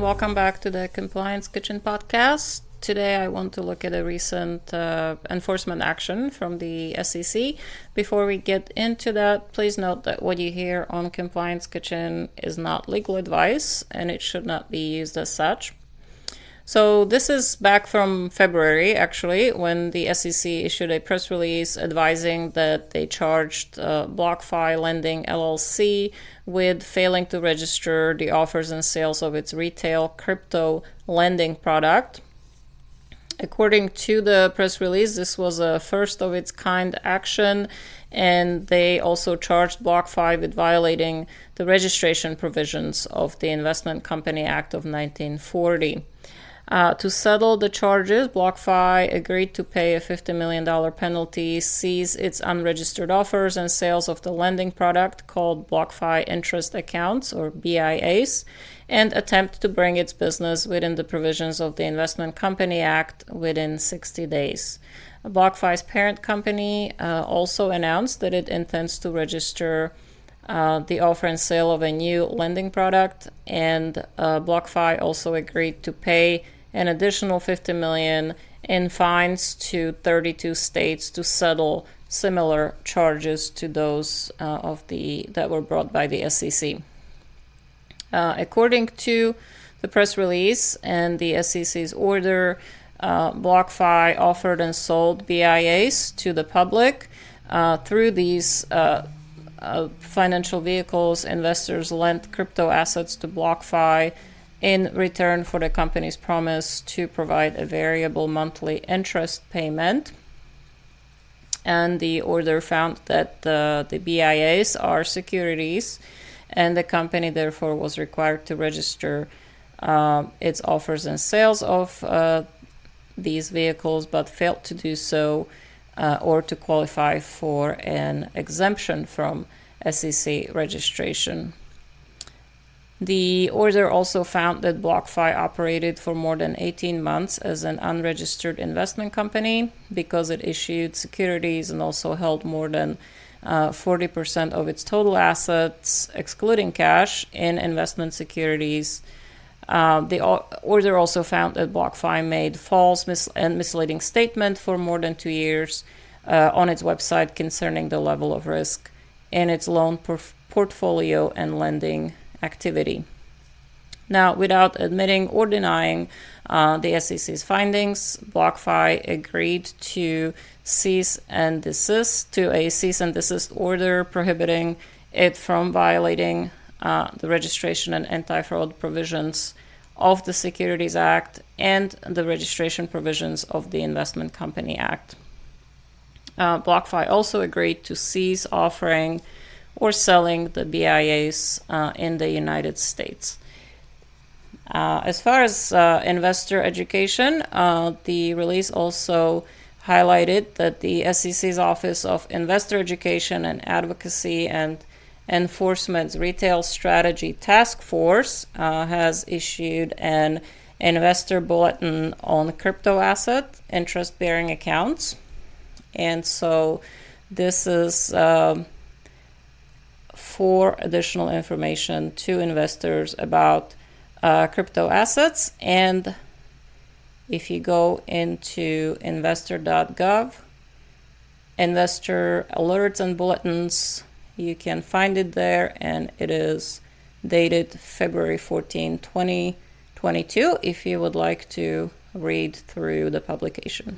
welcome back to the Compliance Kitchen podcast. Today I want to look at a recent enforcement action from the SEC. Before we get into that, please note that what you hear on Compliance Kitchen is not legal advice and it should not be used as such. So this is back from February, actually, when the SEC issued a press release advising that they charged BlockFi Lending LLC with failing to register the offers and sales of its retail crypto lending product. According to the press release, this was a first of its kind action, and they also charged BlockFi with violating the registration provisions of the Investment Company Act of 1940. To settle the charges, BlockFi agreed to pay a $50 million penalty, seize its unregistered offers and sales of the lending product called BlockFi Interest Accounts, or BIAs, and attempt to bring its business within the provisions of the Investment Company Act within 60 days. BlockFi's parent company also announced that it intends to register the offer and sale of a new lending product, and BlockFi also agreed to pay an additional $50 million in fines to 32 states to settle similar charges to those that were brought by the SEC. According to the press release and the SEC's order, BlockFi offered and sold BIAs to the public. Through these financial vehicles, investors lent crypto assets to BlockFi in return for the company's promise to provide a variable monthly interest payment. And the order found that the BIAs are securities, and the company therefore was required to register its offers and sales of these vehicles, but failed to do so or to qualify for an exemption from SEC registration. The order also found that BlockFi operated for more than 18 months as an unregistered investment company because it issued securities and also held more than 40% of its total assets, excluding cash, in investment securities. The order also found that BlockFi made false and misleading statements for more than 2 years on its website concerning the level of risk in its loan portfolio and lending activity. Now, without admitting or denying the SEC's findings, BlockFi agreed to a cease and desist order prohibiting it from violating the registration and anti-fraud provisions of the Securities Act and the registration provisions of the Investment Company Act. BlockFi also agreed to cease offering or selling the BIAs in the United States. As far as investor education, the release also highlighted that the SEC's Office of Investor Education and Advocacy and Enforcement's Retail Strategy Task Force has issued an investor bulletin on crypto asset interest-bearing accounts. And so this is for additional information to investors about crypto assets. And if you go into investor.gov, investor alerts and bulletins, you can find it there, and it is dated February 14, 2022, if you would like to read through the publication.